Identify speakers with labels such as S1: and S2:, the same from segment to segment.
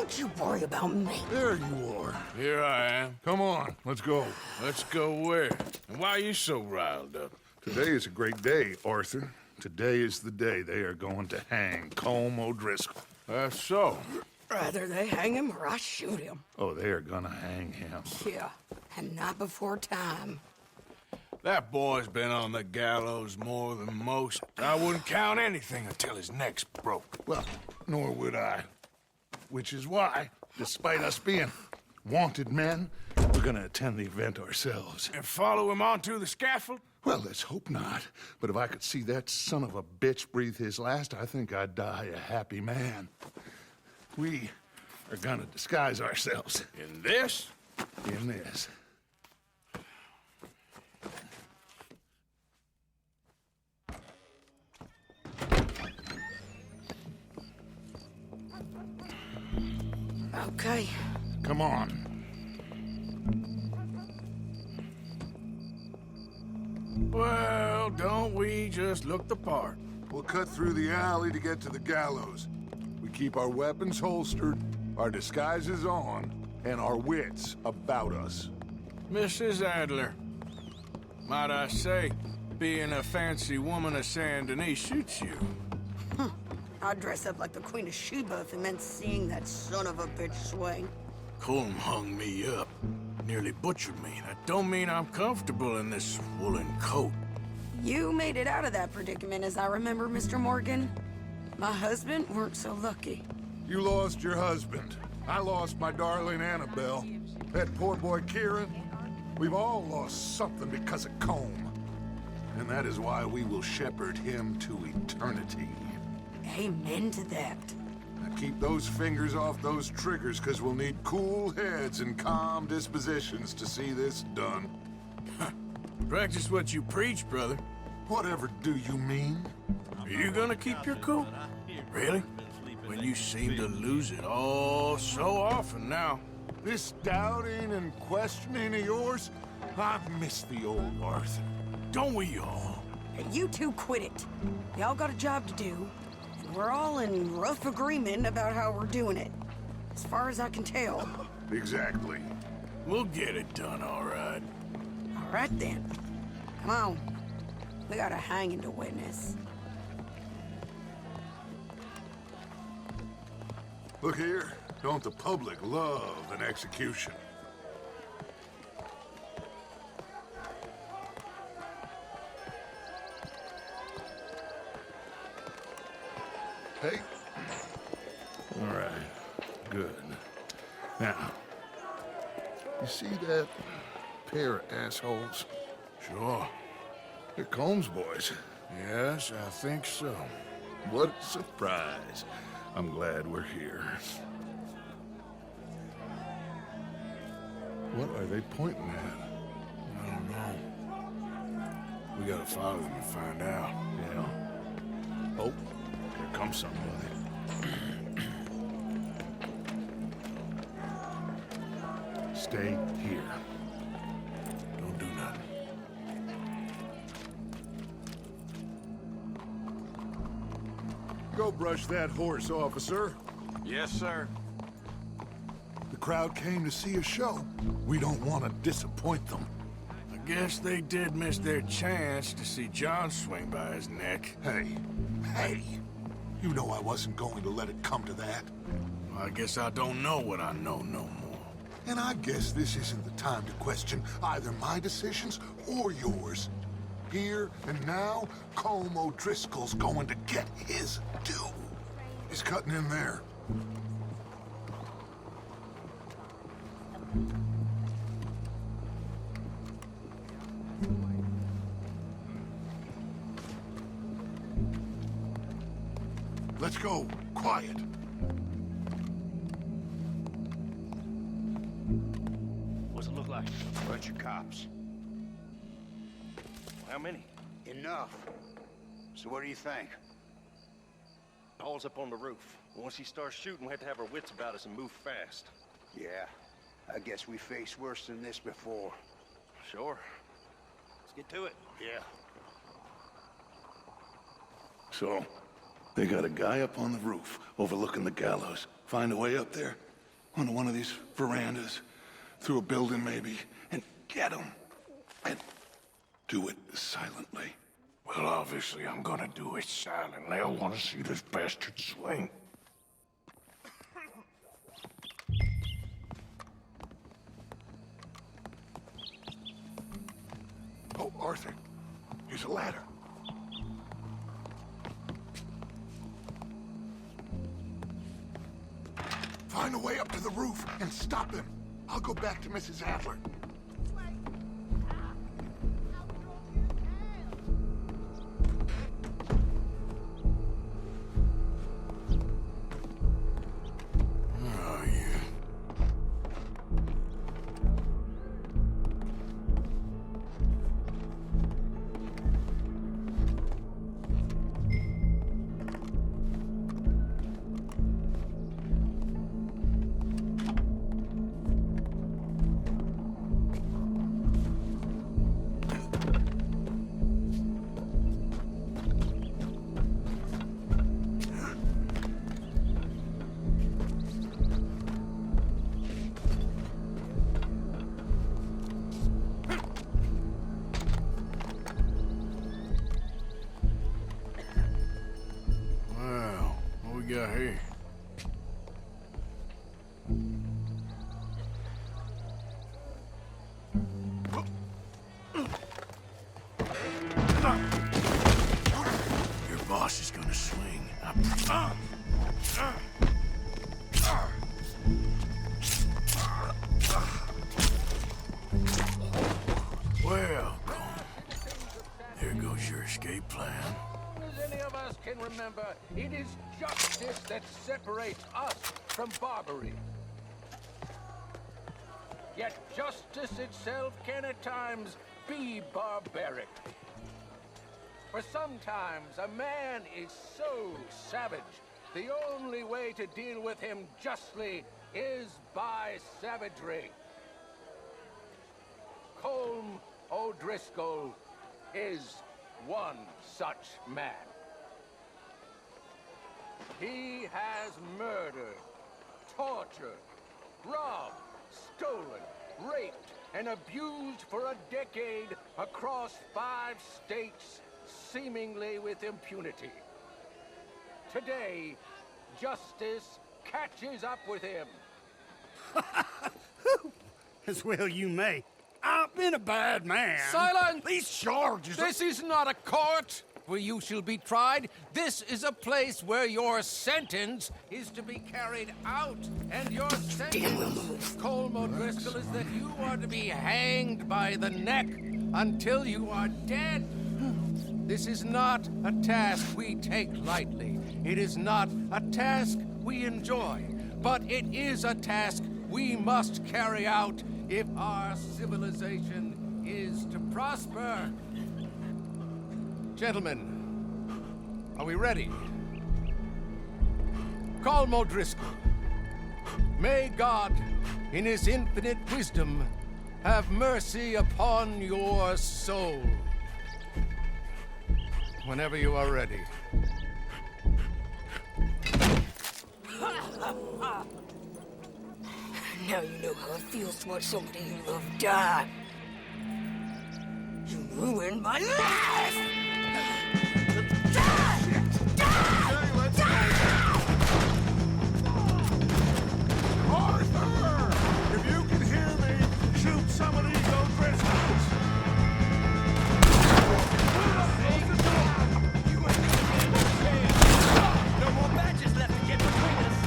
S1: Don't you worry about me.
S2: There you are.
S3: Here I am.
S2: Come on, let's go.
S3: Let's go where? And why are you so riled up?
S2: Today is a great day, Arthur. Today is the day they are going to hang Colm O'Driscoll.
S3: That's so.
S1: Rather they hang him or I shoot him.
S2: Oh, they are gonna hang him.
S1: Yeah, and not before time.
S3: That boy's been on the gallows more than most. I wouldn't count anything until his neck's broke.
S2: Well, nor would I. Which is why, despite us being wanted men, we're gonna attend the event ourselves.
S3: And follow him onto the scaffold?
S2: Well, let's hope not. But if I could see that son of a bitch breathe his last, I think I'd die a happy man. We are gonna disguise ourselves
S3: In this?
S2: in this.
S1: Okay.
S2: Come on.
S3: Well, don't we just look the part?
S4: We'll cut through the alley to get to the gallows. We keep our weapons holstered, our disguises on, and our wits about us.
S3: Mrs. Adler, might I say, being a fancy woman of Saint Denis suits you.
S1: I'd dress up like the Queen of Sheba if it meant seeing that son of a bitch swing.
S3: Colm hung me up, nearly butchered me. That don't mean I'm comfortable in this woolen coat.
S1: You made it out of that predicament, as I remember, Mr. Morgan. My husband weren't so lucky.
S4: You lost your husband. I lost my darling Annabelle. That poor boy Kieran. We've all lost something because of Colm. And that is why we will shepherd him to eternity.
S1: Amen to that.
S4: Now keep those fingers off those triggers, because we'll need cool heads and calm dispositions to see this done.
S3: Practice what you preach, brother.
S4: Whatever do you mean?
S3: Are you gonna keep your cool? Really? When you seem to lose it all so often now.
S4: This doubting and questioning of yours, I miss the old Arthur.
S3: Don't we all?
S1: Hey, you two quit it. Y'all got a job to do, and we're all in rough agreement about how we're doing it. As far as I can tell.
S4: Exactly.
S3: We'll get it done, all right.
S1: All right then. Come on. We got a hanging to witness.
S4: Look here, don't the public love an execution?
S2: Hey. All right. Good. Now, you see that pair of assholes?
S3: Sure.
S2: They're Colm's boys.
S3: Yes, I think so.
S2: What a surprise. I'm glad we're here. What are they pointing at?
S3: I don't know. We gotta follow them and find out.
S2: Yeah. Oh, here comes somebody. Stay here.
S3: Don't do nothing.
S4: Go brush that horse, officer.
S5: Yes, sir.
S4: The crowd came to see a show. We don't want to disappoint them.
S3: I guess they did miss their chance to see John swing by his neck.
S4: Hey, you know I wasn't going to let it come to that.
S3: Well, I guess I don't know what I know no more.
S4: And I guess this isn't the time to question either my decisions or yours. Here and now, Colm O'Driscoll's going to get his due. He's cutting in there. Let's go. Quiet.
S5: What's it look like? Bunch of cops. How many?
S6: Enough. So what do you think?
S5: Paul's up on the roof. Once he starts shooting, we have to have our wits about us and move fast.
S6: Yeah, I guess we faced worse than this before.
S5: Sure. Let's get to it.
S6: Yeah.
S2: So, they got a guy up on the roof overlooking the gallows. Find a way up there? onto one of these verandas, through a building maybe, and get him. And do it silently.
S3: Well, obviously I'm gonna do it silently. I want to see this bastard swing.
S4: Oh, Arthur, here's a ladder. Find a way up to the roof and stop him. I'll go back to Mrs. Adler.
S3: Oh, yeah. Well, what we got here? Your boss is gonna swing. Well, there goes your escape plan.
S7: As any of us can remember, it is justice that separates us from barbary. Yet justice itself can at times be barbaric. For sometimes a man is so savage, the only way to deal with him justly is by savagery. Colm O'Driscoll is one such man. He has murdered, tortured, robbed, stolen, raped, and abused for a decade across 5 states, seemingly with impunity. Today, justice catches up with him.
S8: As well you may. I've been a bad man.
S7: Silence!
S8: These charges are...
S7: This is not a court where you shall be tried. This is a place where your sentence is to be carried out. And your sentence, Colm O'Driscoll, is that you are to be hanged by the neck until you are dead. This is not a task we take lightly. It is not a task we enjoy. But it is a task we must carry out if our civilization is to prosper. Gentlemen, are we ready? Colm O'Driscoll, may God, in his infinite wisdom, have mercy upon your soul. Whenever you are ready.
S1: Now you know how it feels to watch somebody you love die. You ruined my life!
S4: Arthur! If you can hear me, shoot some of these O'Driscolls!
S9: No more badges left to get between us.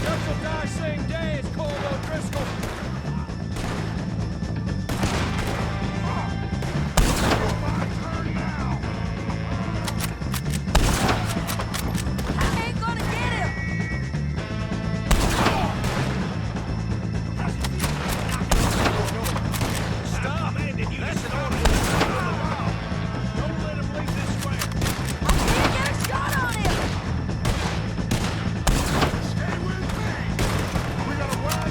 S9: Judge will die same day as Colm O'Driscoll.
S1: I ain't gonna get him!
S9: Stop! That's an order. Don't let him leave this square.
S1: I can't get a shot on him!
S4: Stay with me! We gotta run!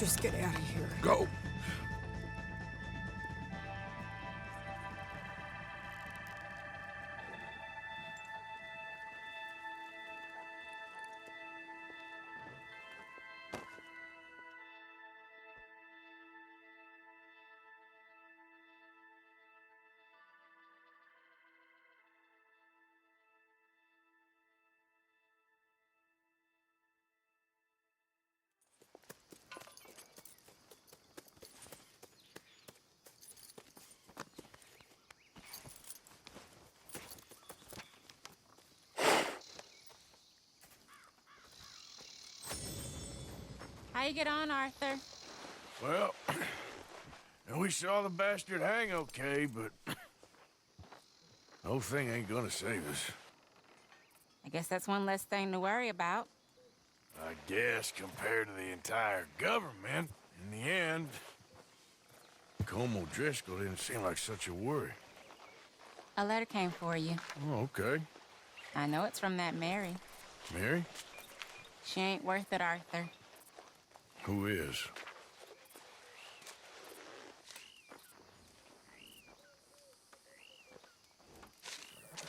S1: just get out of here.
S4: Go.
S10: How you get on, Arthur?
S3: Well, we saw the bastard hang okay, but the whole thing ain't gonna save us.
S10: I guess that's one less thing to worry about.
S3: I guess compared to the entire government, in the end, Colm O'Driscoll didn't seem like such a worry.
S10: A letter came for you.
S3: Oh, okay.
S10: I know it's from that Mary.
S3: Mary?
S10: She ain't worth it, Arthur.
S3: Who is?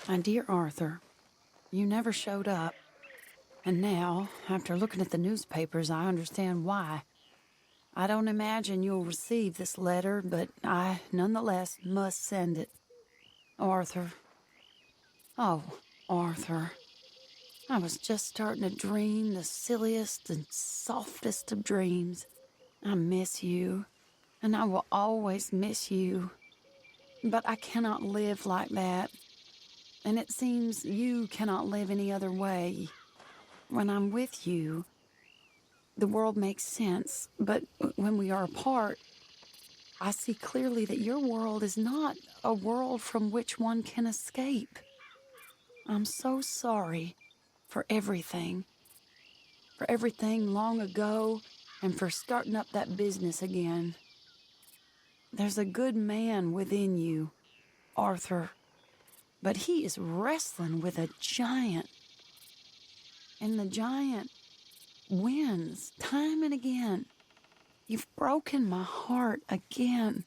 S1: My dear Arthur, you never showed up. And now, after looking at the newspapers, I understand why. I don't imagine you'll receive this letter, but I, nonetheless, must send it. Arthur. Oh, Arthur. I was just starting to dream the silliest and softest of dreams. I miss you, and I will always miss you. But I cannot live like that. And it seems you cannot live any other way. When I'm with you, the world makes sense. But when we are apart, I see clearly that your world is not a world from which one can escape. I'm so sorry for everything. For everything long ago, and for starting up that business again. There's a good man within you, Arthur. But he is wrestling with a giant. And the giant wins time and again. You've broken my heart again.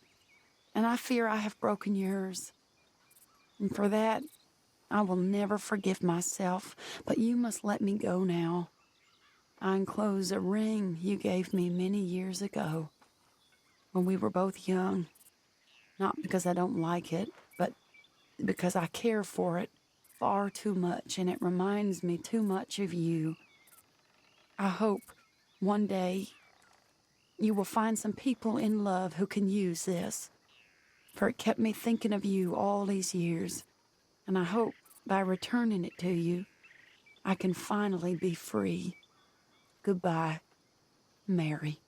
S1: And I fear I have broken yours. And for that, I will never forgive myself. But you must let me go now. I enclose a ring you gave me many years ago, when we were both young. Not because I don't like it, but because I care for it far too much, and it reminds me too much of you. I hope one day you will find some people in love who can use this, for it kept me thinking of you all these years, and I hope by returning it to you, I can finally be free. Goodbye, Mary.